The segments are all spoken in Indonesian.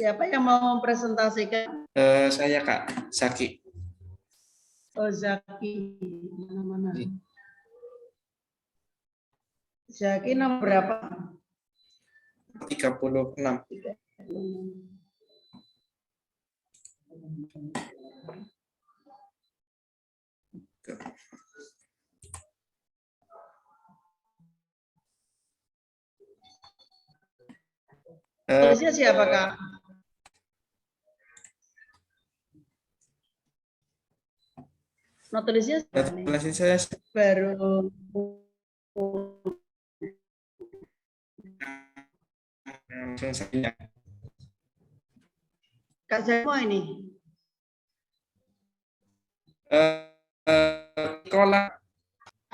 Siapa yang mau mempresentasikan? Saya Kak Zaki. Oh, Zaki. Mana-mana. Zaki nomor berapa? 36. Tulisnya siapa, Kak? Tulisnya siapa nih? Tulis saya Baru langsung saja. Kak Jamo ini. Sekolah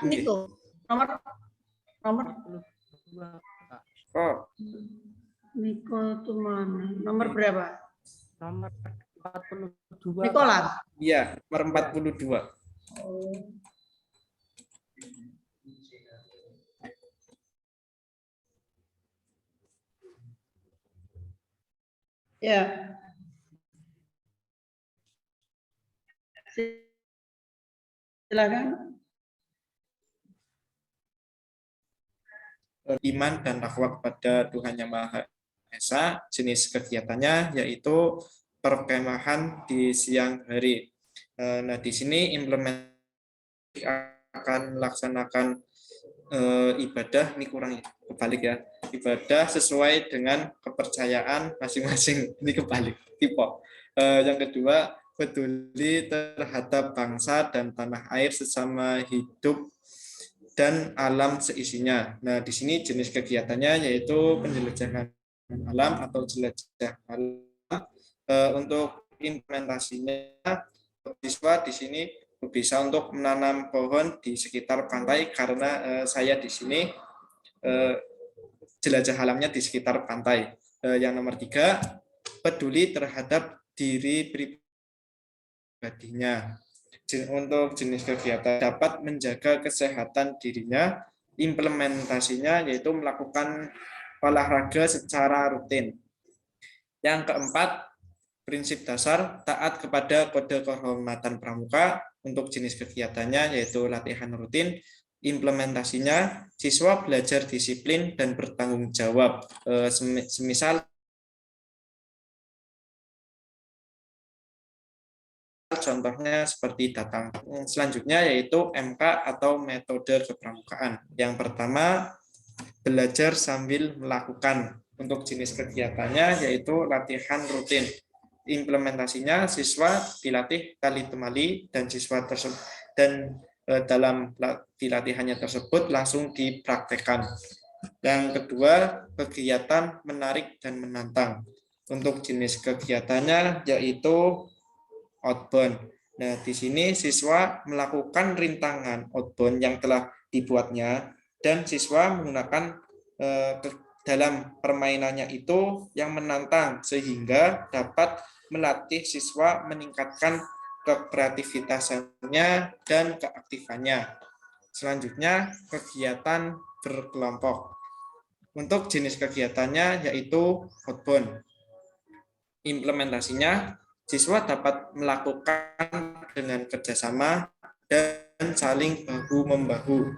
Niko. Nomor 2, Kak. oh Niko itu mana? Nomor berapa? Nomor 42. Nikolas. iya, nomor 42. Oh. Ya. Silakan. Iman dan takwa kepada Tuhan Yang Maha Esa. Jenis kegiatannya yaitu perkemahan di siang hari. Nah, di sini implementasi akan melaksanakan ibadah, ini kurang kebalik ya, ibadah sesuai dengan kepercayaan masing-masing. Ini kebalik, tipe. Yang kedua, peduli terhadap bangsa dan tanah air sesama hidup dan alam seisinya. Nah, di sini jenis kegiatannya yaitu penjelajahan alam atau jelajah alam. Untuk implementasinya, siswa di sini bisa untuk menanam pohon di sekitar pantai karena saya di sini jelajah alamnya di sekitar pantai. Yang nomor 3, peduli terhadap diri pribadinya. Untuk jenis kegiatan dapat menjaga kesehatan dirinya, implementasinya yaitu melakukan olahraga secara rutin. Yang keempat, prinsip dasar taat kepada kode kehormatan pramuka. Untuk jenis kegiatannya yaitu latihan rutin, implementasinya siswa belajar disiplin dan bertanggung jawab. Semisal contohnya seperti datang. Selanjutnya yaitu MK atau metode kepramukaan. Yang pertama, belajar sambil melakukan. Untuk jenis kegiatannya yaitu latihan rutin. Implementasinya siswa dilatih tali temali dan siswa tersebut dalam dilatihannya tersebut langsung dipraktekkan. Yang kedua, kegiatan menarik dan menantang. Untuk jenis kegiatannya yaitu outbound. Nah, di sini siswa melakukan rintangan outbound yang telah dibuatnya dan siswa menggunakan dalam permainannya itu yang menantang sehingga dapat melatih siswa meningkatkan kreativitasannya dan keaktifannya. Selanjutnya, kegiatan berkelompok. Untuk jenis kegiatannya yaitu outbound. Implementasinya siswa dapat melakukan dengan kerjasama dan saling bahu-membahu.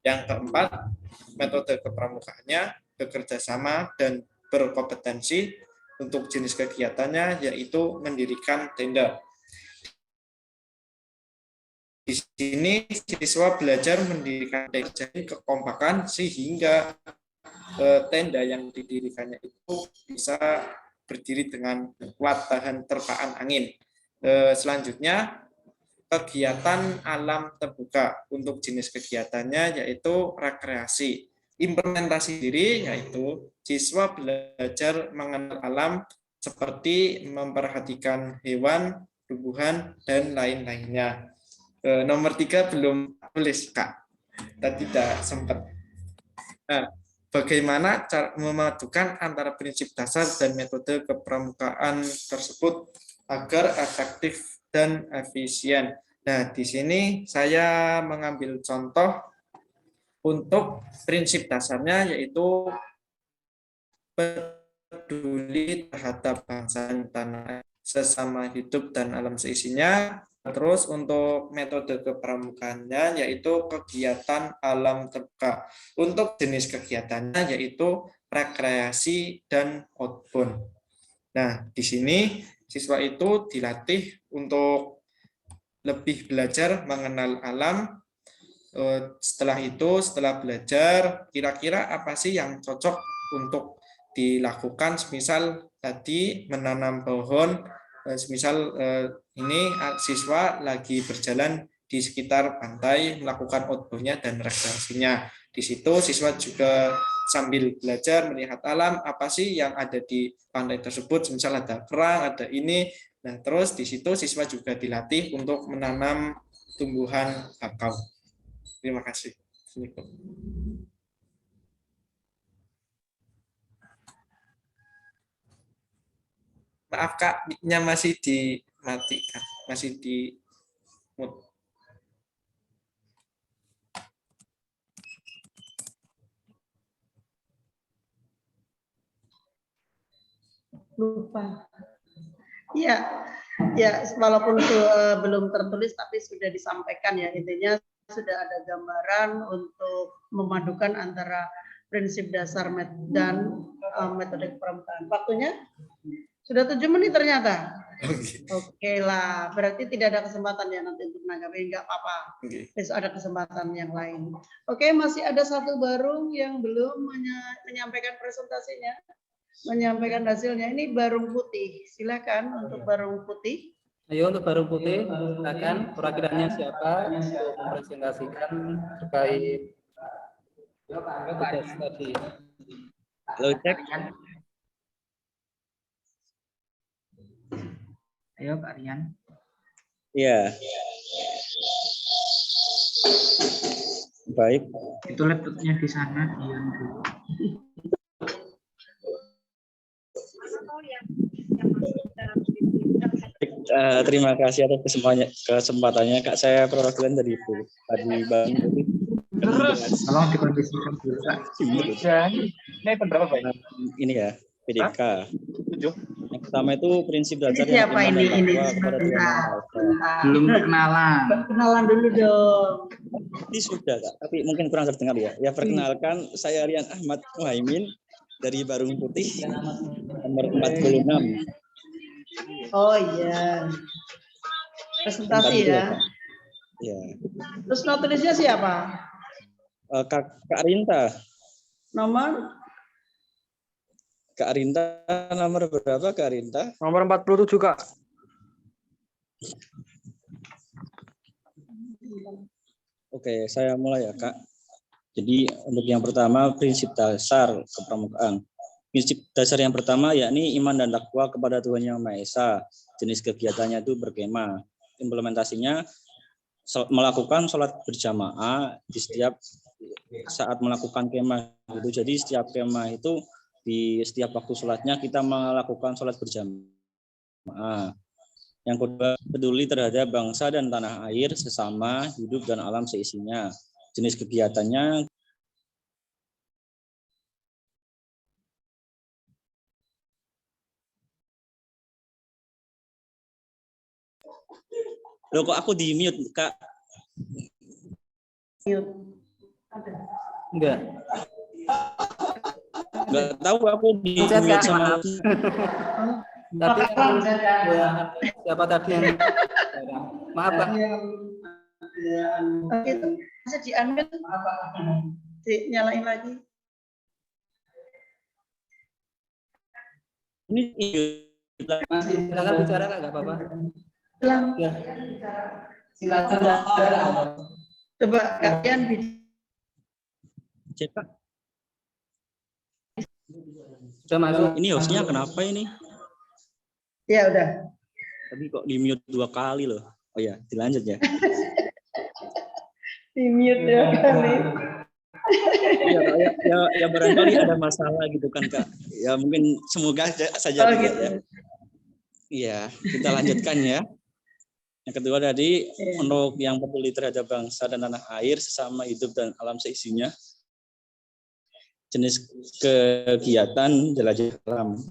Yang keempat, metode kepramukaannya bekerjasama dan berkompetensi. Untuk jenis kegiatannya yaitu mendirikan tenda. Di sini siswa belajar mendirikan tenda kekompakan sehingga tenda yang didirikannya itu bisa berdiri dengan kuat tahan terpaan angin. Selanjutnya, kegiatan alam terbuka. Untuk jenis kegiatannya yaitu rekreasi. Implementasi diri yaitu siswa belajar mengenal alam seperti memperhatikan hewan, tumbuhan, dan lain-lainnya. Nomor 3 belum tulis, Kak. Tadi tidak sempat. Nah, bagaimana cara memadukan antara prinsip dasar dan metode kepramukaan tersebut agar efektif dan efisien. Nah, di sini saya mengambil contoh untuk prinsip dasarnya yaitu peduli terhadap bangsa dan tanah air, sesama hidup dan alam seisinya. Terus untuk metode kepramukaannya yaitu kegiatan alam terbuka. Untuk jenis kegiatannya yaitu rekreasi dan outbound. Nah, di sini siswa itu dilatih untuk lebih belajar mengenal alam. Setelah itu, setelah belajar, kira-kira apa sih yang cocok untuk dilakukan? Semisal tadi menanam pohon, semisal ini siswa lagi berjalan di sekitar pantai melakukan outbound-nya dan rekreasinya. Di situ siswa juga sambil belajar melihat alam, apa sih yang ada di pantai tersebut, misal ada kerang, ada ini. Nah, terus di situ siswa juga dilatih untuk menanam tumbuhan bakau. Terima kasih. Maaf Kak, mic-nya masih dimatikan, masih di mute. Lupa. Iya, ya walaupun belum tertulis tapi sudah disampaikan ya, intinya sudah ada gambaran untuk memadukan antara prinsip dasar dan metode kepramukaan. Waktunya sudah 7 menit ternyata. Oke lah, berarti tidak ada kesempatan ya nanti untuk menanggapi, nggak apa-apa. Besok ada kesempatan yang lain. Oke, masih ada satu baru yang belum menyampaikan presentasinya, menyampaikan hasilnya. Ini Barung Putih. Silakan untuk Barung Putih. Ayo untuk Barung Putih, silakan perwakilannya siapa untuk mempresentasikan terkait tugas tadi. Halo, cek. Ayo Kak Rian. Iya. Baik. Itu laptopnya di sana, diam dulu. Terima kasih atas kesempatannya Kak. Saya perwakilan dari Bang. Tolong dikondisikan dulu Kak. Ini berapa Pak? Ini ya, PDK. 7. Yang pertama itu prinsip dasar Ini siapa ini? kepada Tuhan Yang Maha Esa. Belum kenalan. Kenalan dulu dong. Ini sudah Kak, tapi mungkin kurang terdengar ya. Ya perkenalkan, saya Rian Ahmad Muhaimin dari Barung Putih nomor 46. Oh iya. Presentasi ya. Ya. Terus notulisnya siapa? Kak Rinta. Nomor Kak Rinta nomor berapa Kak Rinta? Nomor 47 Kak. Oke, saya mulai ya Kak. Jadi untuk yang pertama prinsip dasar kepramukaan. Prinsip dasar yang pertama yakni iman dan takwa kepada Tuhan Yang Maha Esa. Jenis kegiatannya itu berkemah. Implementasinya melakukan sholat berjamaah di setiap saat melakukan kemah. Jadi setiap kemah itu di setiap waktu sholatnya kita melakukan sholat berjamaah. Yang kedua, peduli terhadap bangsa dan tanah air, sesama, hidup dan alam seisinya. Jenis kegiatannya Loh kok aku di mute, Kak? Enggak. Enggak tahu aku di Chat, mute Kak. sama Tadi siapa tadi yang maaf Kak. itu bisa diambil, dinyalain lagi. ini Silakan bicara Kak, enggak apa-apa. Bilang, Ya. coba kalian cetak. Sudah masuk. Ini hostnya kenapa ini? ya udah. Tapi kok di mute 2 kali loh. Oh ya, dilanjut ya. Di mute ya kali. Ya barangkali ada masalah gitu kan Kak. Ya mungkin semoga saja Oh, tidak gitu. ya. Iya, kita lanjutkan ya. Yang kedua tadi untuk yang peduli terhadap bangsa dan tanah air, sesama hidup dan alam seisinya. jenis kegiatan jelajah alam.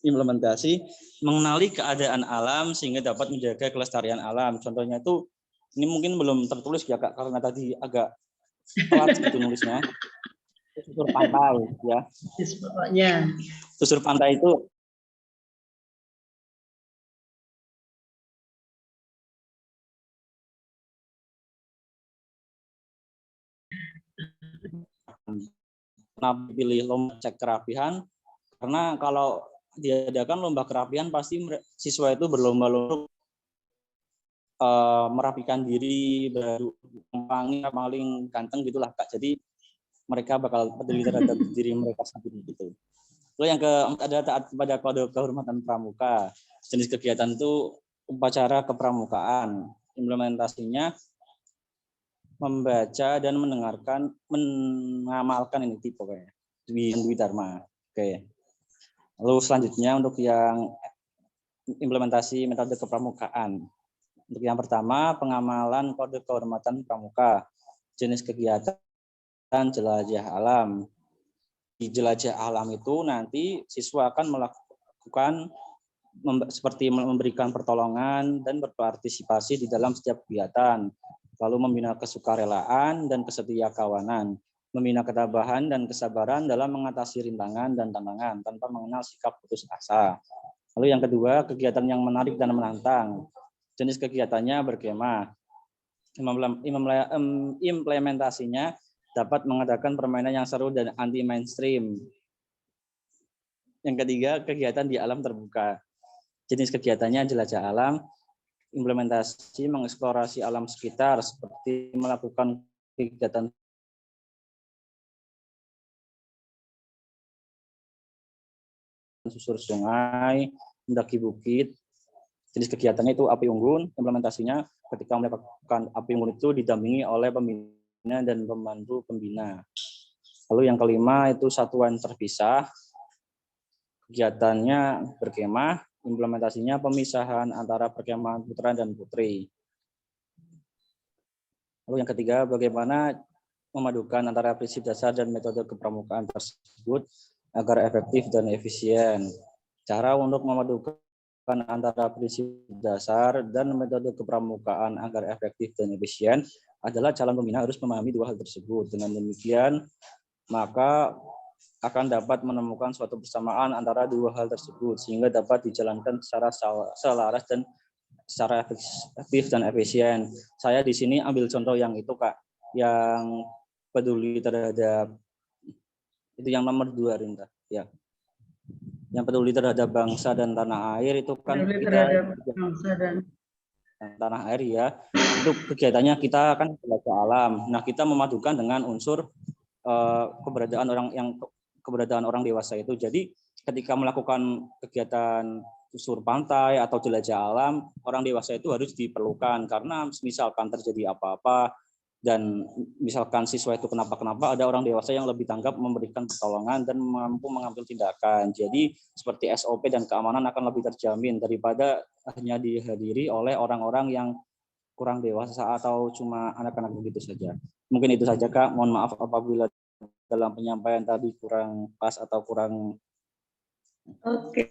Implementasi mengenali keadaan alam sehingga dapat menjaga kelestarian alam. Contohnya itu ini mungkin belum tertulis ya Kak, karena tadi agak telat gitu nulisnya. Susur pantai ya. Pokoknya. Susur pantai itu pilih lomba cek kerapihan, karena kalau diadakan lomba kerapihan pasti siswa itu berlomba-lomba merapikan diri, paling ganteng gitulah Kak. Jadi mereka bakal peduli terhadap diri mereka sendiri gitu. Lalu yang keempat ada taat kepada kode kehormatan pramuka. Jenis kegiatan itu upacara kepramukaan. Implementasinya membaca dan mengamalkan ini tipe kayak Dwi Dharma. Oke. Lalu selanjutnya untuk yang implementasi metode kepramukaan. Untuk yang pertama, pengamalan kode kehormatan pramuka. Jenis kegiatan jelajah alam. Di jelajah alam itu nanti siswa akan melakukan seperti memberikan pertolongan dan berpartisipasi di dalam setiap kegiatan. Lalu membina kesukarelaan dan kesetiakawanan. Membina ketabahan dan kesabaran dalam mengatasi rintangan dan tantangan tanpa mengenal sikap putus asa. Lalu yang kedua, kegiatan yang menarik dan menantang. Jenis kegiatannya berkemah. Implementasinya dapat mengadakan permainan yang seru dan anti mainstream. Yang ketiga, kegiatan di alam terbuka. Jenis kegiatannya jelajah alam. Implementasi mengeksplorasi alam sekitar seperti melakukan kegiatan susur sungai, mendaki bukit. Jenis kegiatannya itu api unggun. Implementasinya ketika melakukan api unggun itu didampingi oleh pembina dan pembantu pembina. Lalu yang kelima itu satuan terpisah. Kegiatannya berkemah. Implementasinya pemisahan antara perkemahan putra dan putri. Lalu yang ketiga, bagaimana memadukan antara prinsip dasar dan metode kepramukaan tersebut agar efektif dan efisien. Cara untuk memadukan antara prinsip dasar dan metode kepramukaan agar efektif dan efisien adalah calon pembina harus memahami dua hal tersebut. Dengan demikian, maka akan dapat menemukan suatu persamaan antara dua hal tersebut sehingga dapat dijalankan secara selaras dan secara efektif dan efisien. Saya di sini ambil contoh yang itu Kak, yang peduli terhadap itu yang nomor 2 Rinta, ya. Yang peduli terhadap bangsa dan tanah air itu kan Peduli kita terhadap bangsa dan tanah air ya. Itu kegiatannya kita kan jelajah alam. Nah, kita memadukan dengan unsur keberadaan orang dewasa itu. Jadi ketika melakukan kegiatan susur pantai atau jelajah alam, orang dewasa itu harus diperlukan karena misalkan terjadi apa-apa dan misalkan siswa itu kenapa-kenapa, ada orang dewasa yang lebih tanggap memberikan pertolongan dan mampu mengambil tindakan. Jadi seperti SOP dan keamanan akan lebih terjamin daripada hanya dihadiri oleh orang-orang yang kurang dewasa atau cuma anak-anak begitu saja. Mungkin itu saja Kak. Mohon maaf apabila dalam penyampaian tadi kurang pas atau kurang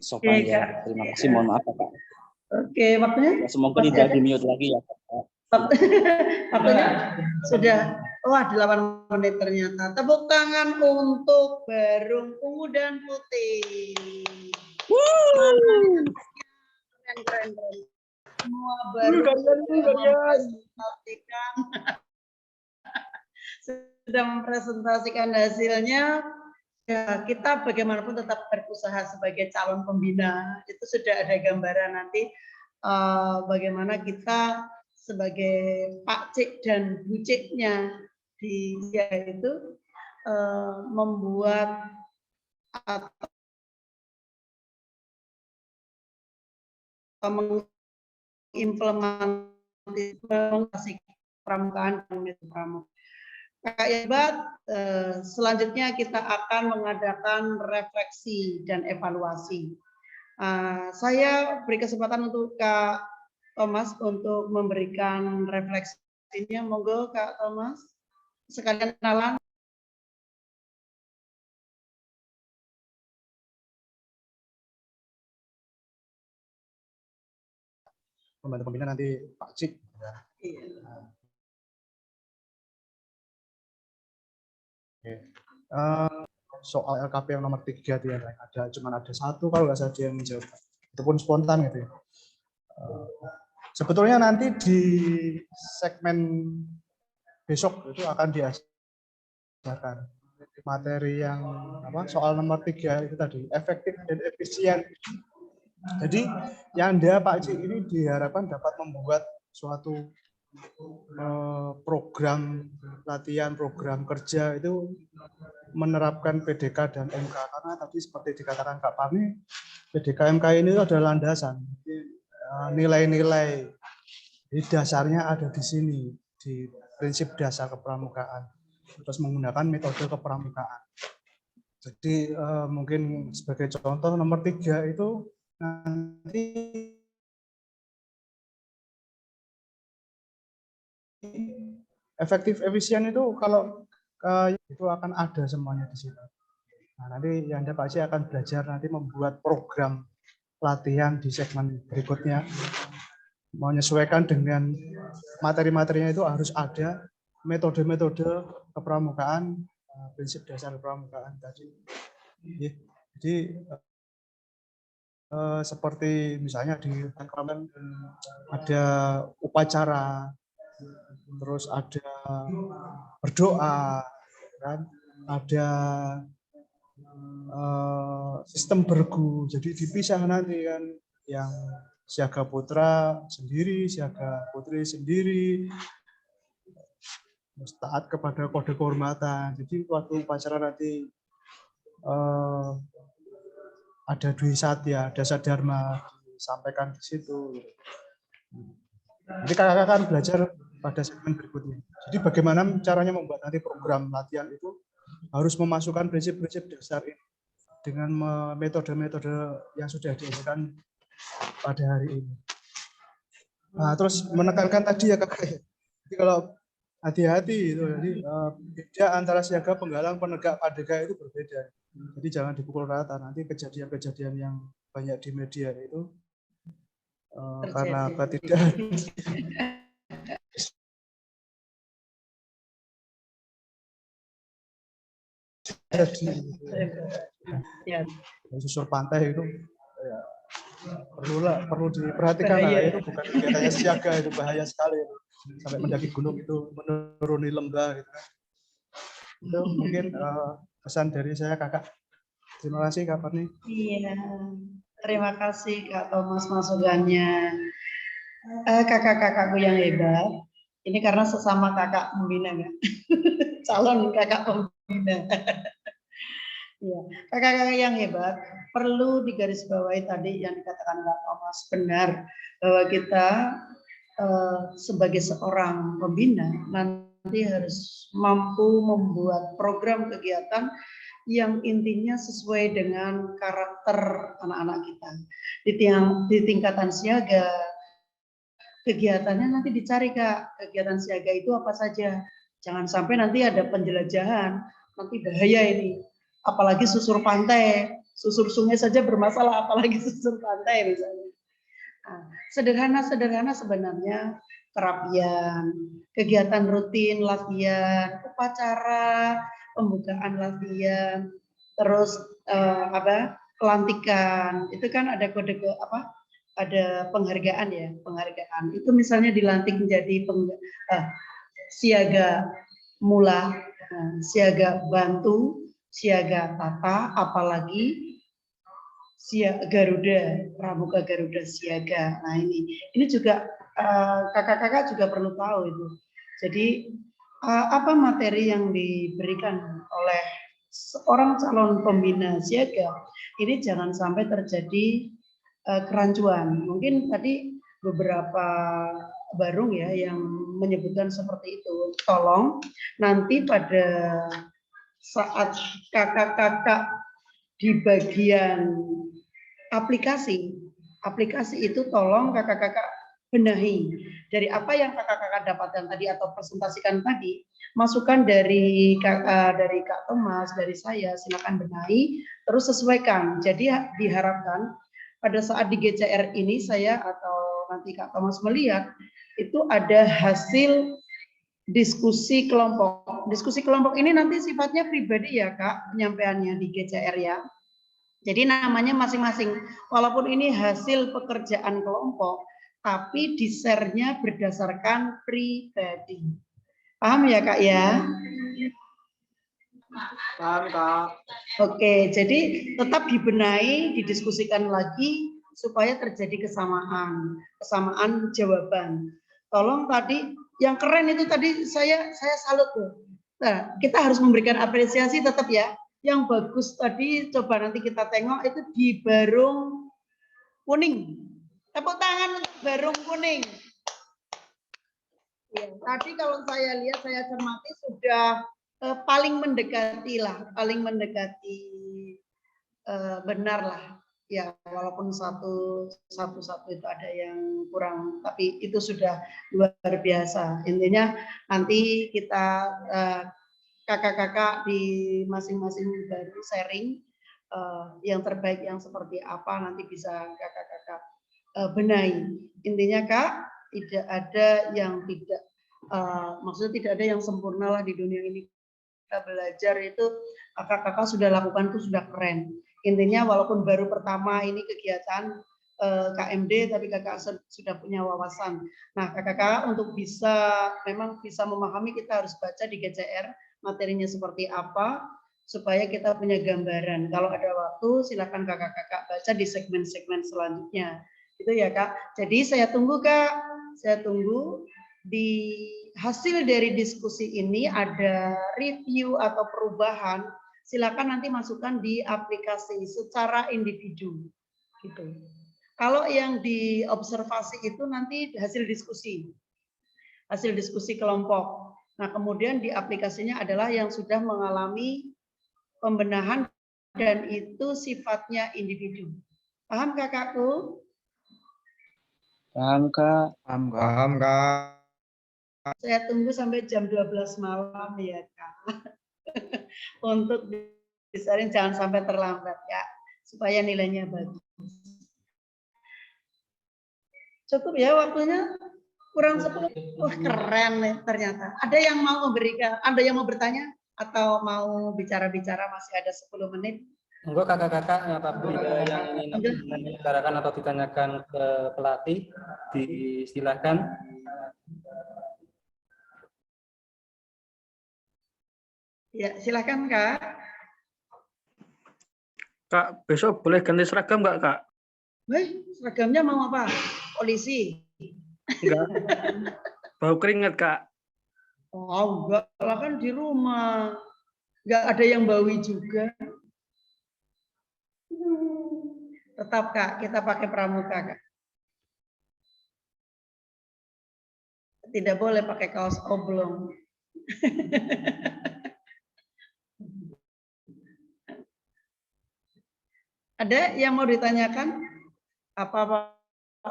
sopan ya. Terima kasih. Mohon maaf Kak. Oke, waktunya semoga tidak di-mute lagi ya Kak. Waktunya sudah 8 menit ternyata. Tepuk tangan untuk Barung Ungu dan Putih. Keren. Semua baru sudah mempresentasikan hasilnya. Ya, kita bagaimanapun tetap berusaha sebagai calon pembina. Itu sudah ada gambaran nanti bagaimana kita sebagai Pak Cik dan Bu Ciknya di dia itu membuat atau mengimplementasi pramukaan dan metode pramuka. Kak Hebat, selanjutnya kita akan mengadakan refleksi dan evaluasi. Saya beri kesempatan untuk Kak Thomas untuk memberikan refleksinya. Monggo Kak Thomas, sekalian kenalan. pembantu pembina nanti Pak Cik. Ya. Oke. Soal LKP yang nomor 3 dia cuma ada satu kalau nggak salah dia yang menjawab. Itu pun spontan gitu ya. Sebetulnya nanti di segmen besok itu akan diajarkan materi yang soal nomor 3 itu tadi, efektif dan efisien. Jadi yang Anda Pak Cik ini diharapkan dapat membuat suatu program latihan, program kerja itu menerapkan PDK dan MK, karena tadi seperti dikatakan Kak Parni, PDK MK ini adalah landasan. Nilai-nilai di dasarnya ada di sini, di prinsip dasar kepramukaan, terus menggunakan metode kepramukaan. Jadi mungkin sebagai contoh nomor 3 itu nanti efektif efisien itu kalau itu akan ada semuanya di situ. Nah, nanti yang Anda pasti akan belajar nanti membuat program latihan di segmen berikutnya, menyesuaikan dengan materi-materinya itu harus ada metode-metode kepramukaan, prinsip dasar kepramukaan tadi. Jadi seperti misalnya di kepramukaan ada upacara, terus ada berdoa, kan? Ada sistem bergu, jadi dipisah nanti kan, yang siaga putra sendiri, siaga putri sendiri, taat kepada kode kehormatan. Jadi waktu upacara nanti ada Dwi Satya, Dasa Dharma disampaikan di situ. Jadi kakak-kakak akan belajar pada segmen berikutnya. Jadi bagaimana caranya membuat nanti program latihan itu harus memasukkan prinsip-prinsip dasar ini dengan metode-metode yang sudah diajarkan pada hari ini. Nah, terus menekankan tadi ya kakak. Jadi kalau hati-hati itu, jadi beda antara siaga, penggalang, penegak, padega itu berbeda. Jadi jangan dipukul rata. Nanti kejadian-kejadian yang banyak di media itu karena ketidak susur pantai itu ya, perlu diperhatikan lah, itu bukan kegiatannya siaga, itu bahaya sekali itu. Sampai mendaki gunung itu, menuruni lembah gitu. Itu mungkin pesan dari saya kakak. Terima kasih Kak Parni. Iya, terima kasih Kak Thomas masukannya. Kakak-kakakku yang hebat, ini karena sesama kakak pembina kan? Calon kakak pembina. Ya, kakak-kakak yang hebat, perlu digarisbawahi tadi yang dikatakan Kak Thomas, benar bahwa kita sebagai seorang pembina nanti harus mampu membuat program kegiatan yang intinya sesuai dengan karakter anak-anak kita. Di tingkatan siaga, kegiatannya nanti dicari Kak, kegiatan siaga itu apa saja. Jangan sampai nanti ada penjelajahan, nanti bahaya ini. Apalagi susur pantai, susur sungai saja bermasalah, apalagi susur pantai misalnya. Nah, sederhana-sederhana sebenarnya kerapian, kegiatan rutin, latihan, upacara, pembukaan latihan, terus pelantikan, itu kan ada kode ada penghargaan ya, penghargaan. Itu misalnya dilantik menjadi siaga mula, siaga bantu, siaga tata, apalagi siaga Garuda, Pramuka Garuda Siaga. Nah ini juga kakak-kakak juga perlu tahu itu. Jadi apa materi yang diberikan oleh seorang calon pembina siaga ini jangan sampai terjadi kerancuan. Mungkin tadi beberapa barung ya yang menyebutkan seperti itu. Tolong nanti pada saat kakak-kakak di bagian aplikasi itu tolong kakak-kakak benahi dari apa yang kakak-kakak dapatkan tadi atau presentasikan tadi, masukan dari Kak Thomas, dari saya, silakan benahi, terus sesuaikan. Jadi diharapkan pada saat di GCR ini saya atau nanti Kak Thomas melihat, itu ada hasil diskusi kelompok. Diskusi kelompok ini nanti sifatnya pribadi ya Kak, penyampaiannya di GCR ya. Jadi namanya masing-masing, walaupun ini hasil pekerjaan kelompok, tapi di-share-nya berdasarkan pribadi. Paham ya Kak ya? Paham, Kak. Oke, jadi tetap dibenahi, didiskusikan lagi supaya terjadi kesamaan jawaban. Tolong tadi yang keren itu tadi saya salut tuh. Nah, kita harus memberikan apresiasi tetap ya. Yang bagus tadi coba nanti kita tengok itu di Barung Kuning. Tepuk tangan untuk Barung Kuning. Ya, tadi kalau saya lihat, saya cermati sudah paling mendekati benar lah. Ya, walaupun satu itu ada yang kurang, tapi itu sudah luar biasa. Intinya nanti kita kakak-kakak di masing-masing baru sharing yang terbaik yang seperti apa nanti bisa kakak-kakak benahi. Intinya Kak, tidak ada yang tidak maksudnya tidak ada yang sempurna lah di dunia ini. Kita belajar itu kakak-kakak sudah lakukan itu sudah keren. Intinya walaupun baru pertama ini kegiatan KMD, tapi kakak sudah punya wawasan. Nah kakak-kakak untuk memang bisa memahami, kita harus baca di GCR materinya seperti apa supaya kita punya gambaran. Kalau ada waktu silakan kakak-kakak baca di segmen-segmen selanjutnya. Itu ya Kak. Jadi saya tunggu Kak. Saya tunggu di hasil dari diskusi ini ada review atau perubahan. Silakan nanti masukkan di aplikasi secara individu. Gitu. Kalau yang diobservasi itu nanti hasil diskusi kelompok. Nah, kemudian di aplikasinya adalah yang sudah mengalami pembenahan dan itu sifatnya individu. Paham kakakku? Paham, Kak. Paham, Kak. Saya tunggu sampai jam 12 malam ya Kak. Untuk disaring jangan sampai terlambat ya, supaya nilainya bagus. Cukup ya waktunya? Kurang 10. Wah, keren nih ternyata. Ada yang mau memberikan, ada yang mau bertanya atau mau bicara-bicara, masih ada 10 menit. Monggo kakak-kakak apabila yang ingin membicarakan atau ditanyakan ke pelatih, disilakan. Ya, silakan Kak. Kak, besok boleh ganti seragam nggak, Kak? Seragamnya mau apa? Polisi? Enggak. Bau keringat, Kak. Oh, enggak lah, kan di rumah. Enggak ada yang bawi juga. Tetap Kak, kita pakai pramuka Kak. Tidak boleh pakai kaos oblong. Ada yang mau ditanyakan? Apa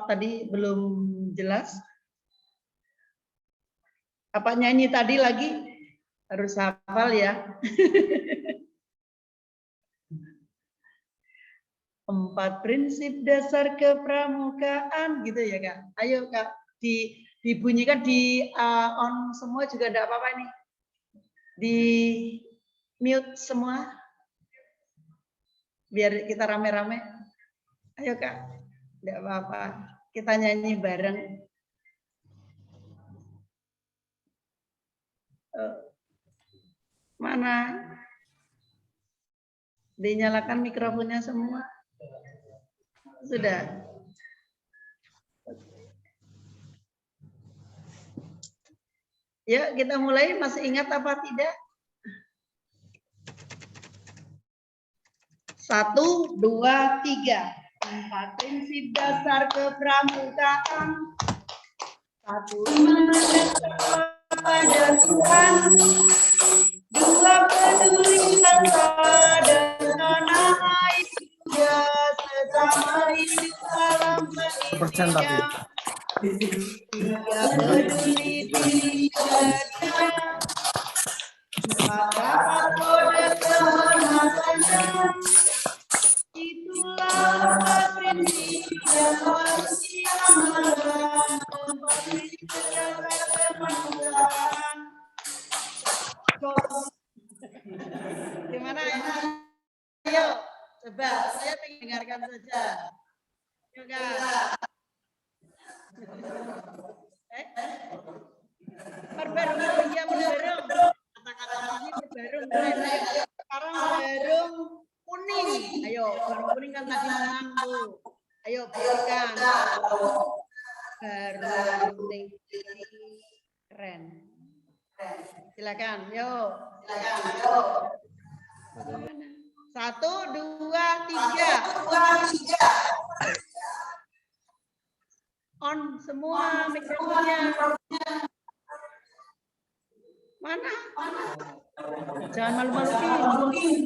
tadi belum jelas? Apa nyanyi tadi lagi? Harus hafal ya. 4 prinsip dasar kepramukaan gitu ya Kak. Ayo Kak, dibunyikan di on semua juga enggak apa-apa ini. Di mute semua. Biar kita rame-rame. Ayo Kak, enggak apa-apa. Kita nyanyi bareng. Mana? Dinyalakan mikrofonnya semua. Sudah. Ya, kita mulai. Masih ingat apa tidak? 1, 2, 3. 4 prinsip dasar kepramukaan. 1, pada Tuhan. 2, peduli pada tanah air. 3, sesama hidup dalam pendidikan. 3, peduli diri sendiri. 4, dapat kode kehormatan. Itulah prinsip yang manusia Coba, saya pengen dengarkan saja. Yuk, Kak. Perbarung, iya perbarung. Kata-kata ini perbarung. Sekarang barung kuning. Ayo, barung kuning kan tadi menang tuh. Ayo, berikan. Barung kuning keren. Silakan, yuk. Satu, dua, tiga. On semua mikrofonnya. Mana? Jangan malu-maluin.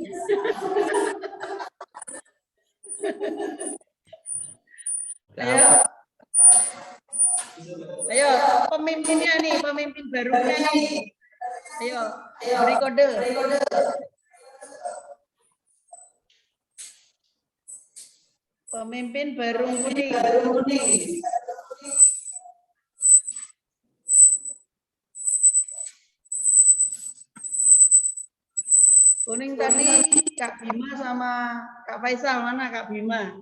Ayo, pemimpinnya nih, pemimpin barunya nih. Ayo, beri kode. Pemimpin barung kuning. Kuning tadi Kak Bima sama Kak Faisal, mana Kak Bima?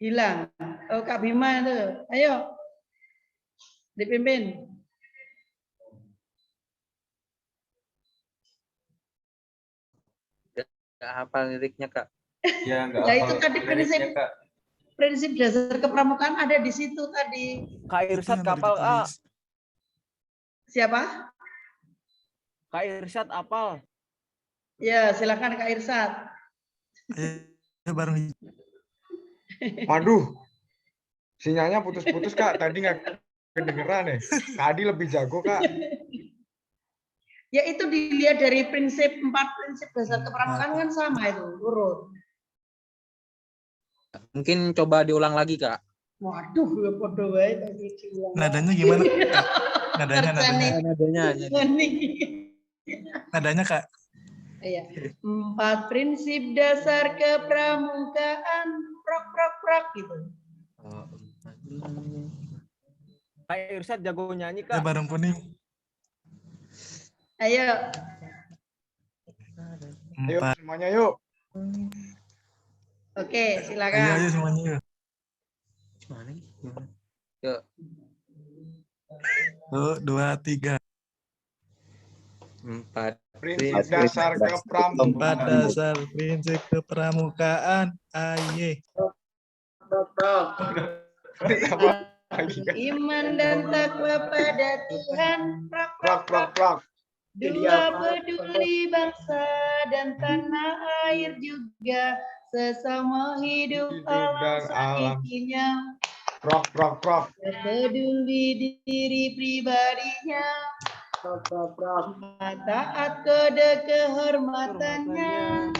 Hilang. Oh, Kak Bima itu. Ayo. Dipimpin. Nggak hafal liriknya, Kak. Ya, enggak. Ya itu tadi prinsip dasar kepramukaan ada di situ tadi. Kak Irsyad kapal A. Siapa? Kak Irsyad apal. Ya, silakan Kak Irsyad. Waduh, sinyalnya putus-putus Kak. Tadi nggak kedengeran nih. Kak Adi lebih jago Kak. Ya itu dilihat dari prinsip 4 prinsip dasar kepramukaan kan sama itu urut. Mungkin coba diulang lagi, Kak. Waduh, ya podo wae tadi diulang. Nadanya gimana? Nadanya. Nadanya Kak. Iya. 4 prinsip dasar kepramukaan prok gitu. Kak Irsyad jago nyanyi, Kak. Barung kuning. Ayo. Ayo semuanya yuk. Oke, silakan. Ayo semuanya yuk. Yuk. 1, 2, 3. 4 Prinsip dasar kepramukaan. 4 dasar prinsip kepramukaan. Aye. Iman dan takwa pada Tuhan. Prok. 2 peduli bangsa dan tanah air juga, sesama hidup alam sekitarnya. Prok. Peduli diri pribadinya. Taat kode kehormatannya.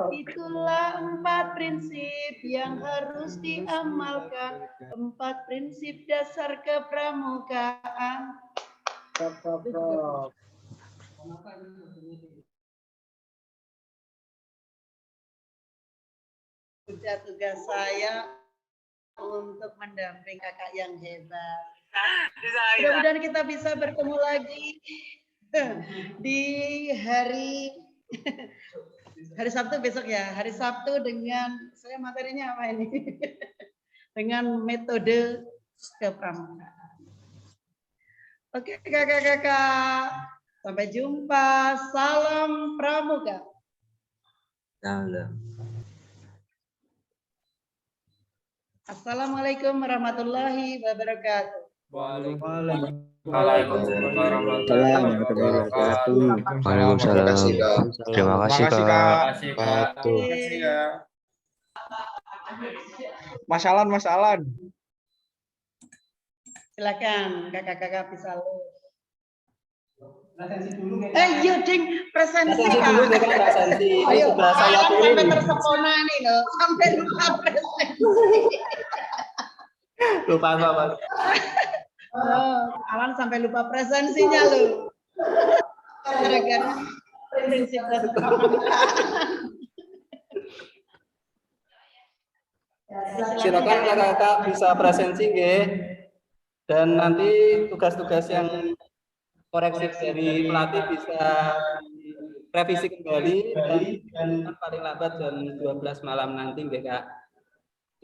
Itulah 4 prinsip yang harus diamalkan. 4 prinsip dasar kepramukaan. Sudah tugas saya untuk mendamping kakak yang hebat. Mudah-mudahan kita bisa bertemu lagi di hari Sabtu besok ya. Hari Sabtu dengan saya materinya apa ini? Dengan metode kepramukaan. Oke, kakak-kakak. Sampai jumpa. Salam pramuka. Assalamualaikum warahmatullahi wabarakatuh. Waalaikumsalam warahmatullahi wabarakatuh. Waalaikumsalam. Terima kasih, Kak. Mas Alan. Silakan kakak-kakak bisa iya ding presensi Kak. Ayo saya sampai tersepona nih loh, sampai lupa presensi. Lupa apa? Oh, Alan sampai lupa presensinya loh. Gara-gara prinsip dan Silakan kakak-kakak bisa presensi nggih. Dan nanti tugas-tugas yang koreksi dari pelatih bisa revisi kembali dan paling lambat jam 12 malam nanti nggih Kak.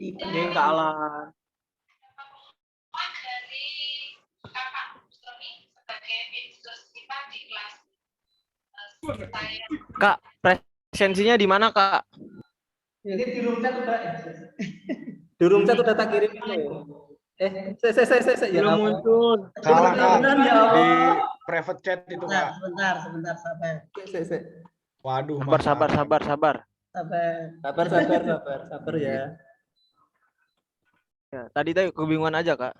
Nggih Kak Alan. Kak, presensinya di mana Kak? Jadi di room chat udah di room chat udah tak kirim itu. Saya ya. Belum muncul. Salah Kak. Beneran ya Allah. Di private chat itu Kak. Sebentar, sabar. Waduh. Sabar Ya. Ya, tadi tuh kebingungan aja Kak.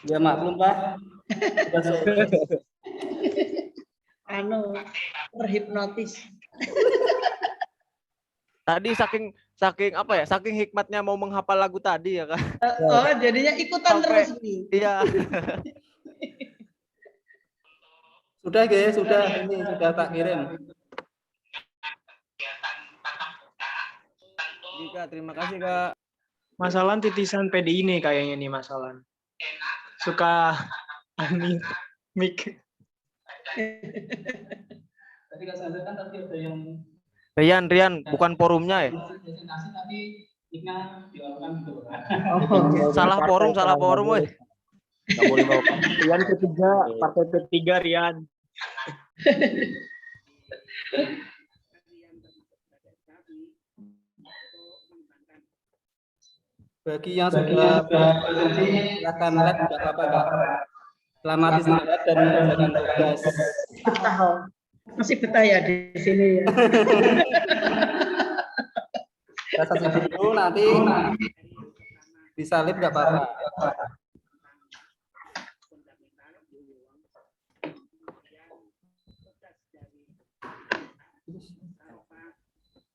Ya maklum Pak. Udah sore. Terhipnotis. Tadi saking apa ya? Saking hikmatnya mau menghafal lagu tadi ya Kak. Oh, jadinya ikutan terus nih. Iya. Sudah guys, ini sudah tak kirim. Kak, terima kasih Kak. Masalah titisan PDI nih kayaknya nih masalah. Suka mik. Tadi Kak Sandra kan tadi ada yang Rian, bukan forumnya ya? presentasi tapi Ika dilakukan gitu. Salah forum, woi. Nggak boleh bawa. Rian ketiga, partai P3 Rian. Bagi yang sudah silakan live tidak apa-apa Kak. Selamat istirahat dan menjalankan tugas. Masih betah ya di sini ya. Saya dulu nanti disalib nggak apa-apa.